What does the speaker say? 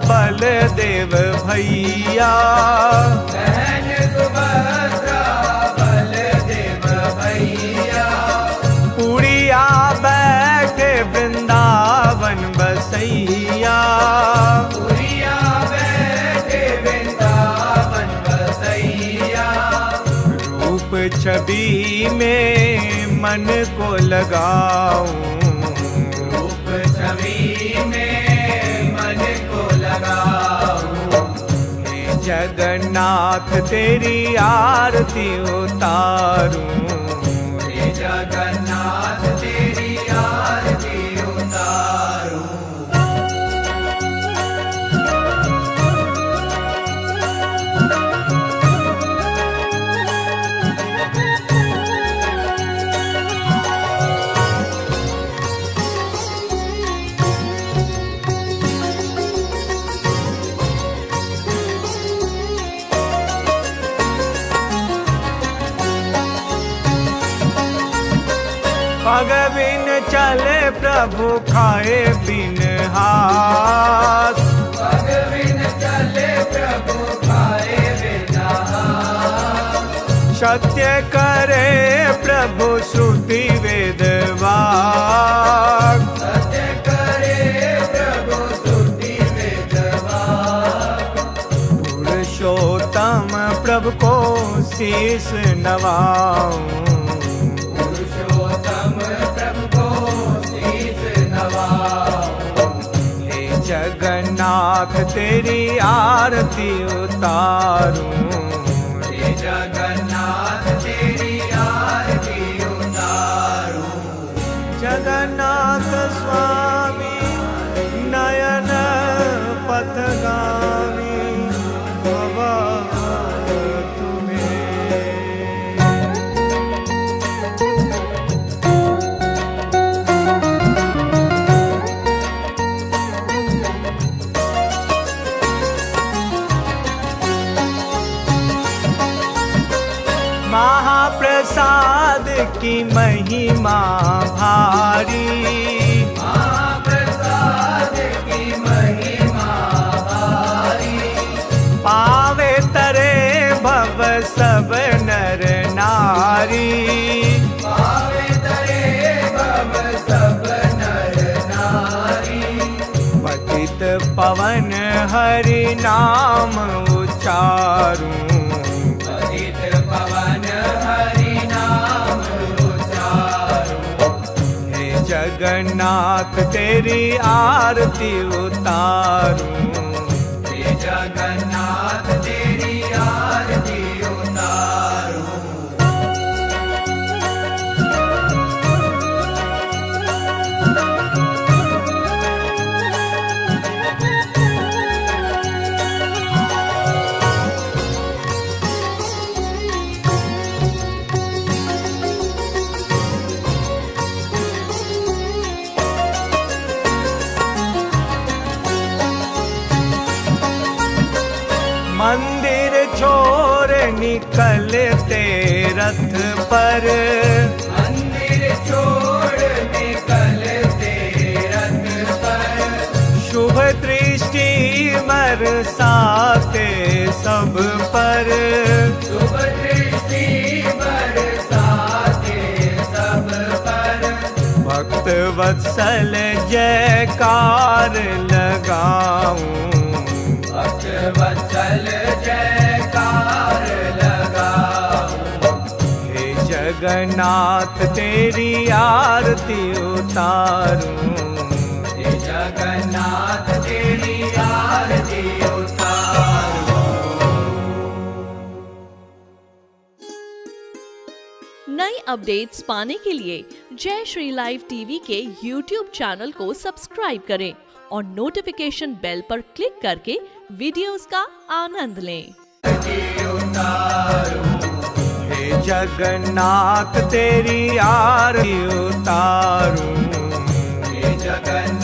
बलदेव भैया, बहन सुभद्रा बलदेव भैया, पुड़िया बैठे वृंदावन बसैया, पुरिया बैठे वृंदावन बसैया, रूप छवि में मन को लगाऊं, रूप छवि में मन को लगाऊं, हे जगन्नाथ तेरी आरती उतारूं, हे जगन्नाथ तेरी आरती उतारूं। पग बिन चले प्रभु खाए बिन हाथ, पग बिन चले प्रभु खाए बिना हाथ, सत्य करे प्रभु श्रुति वेद वाक, सत्य करे प्रभु श्रुति वेद वाक, पुरुषोत्तम प्रभु को शीस नवाऊं, पुरुषोत्तम प्रभु को शीस नवाऊं, हे जगन्नाथ तेरी आरती उतारूं, हे जगन्नाथ तेरी आरती उतारूं। जगन्नाथ स्वामी नयन पथगामी भवा तुम्हें। महाप्रसाद की महिमा भारी, महाप्रसाद की महिमा भारी, पावे तरे भव सब नर नारी, पावे तरे भव सब नर नारी, पतित पवन हरि नाम उच्चारूं, पतित पवन हरि नाम उच्चारूं, हे जगन्नाथ तेरी आरती उतारूं, हे जगन्नाथ तेरी आरती उतारूं। मंदिर छोड़ निकलते रथ पर, मंदिर छोड़ निकलते रथ पर, शुभ दृष्टि बरसाते सब पर, शुभ दृष्टि बरसाते सब पर, भक्त वत्सल जयकार लगाऊं, भक्त वत्सल जयकार लगाऊं, हे जगन्नाथ तेरी आरती उतारूं, हे जगन्नाथ तेरी आरती उतारूं। नई अपडेट्स पाने के लिए जय श्री लाइव टीवी के YouTube चैनल को सब्सक्राइब करें और नोटिफिकेशन बेल पर क्लिक करके वीडियोस का आनंद लें। हे जगन्नाथ तेरी आरती उतारूं, हे जगन्नाथ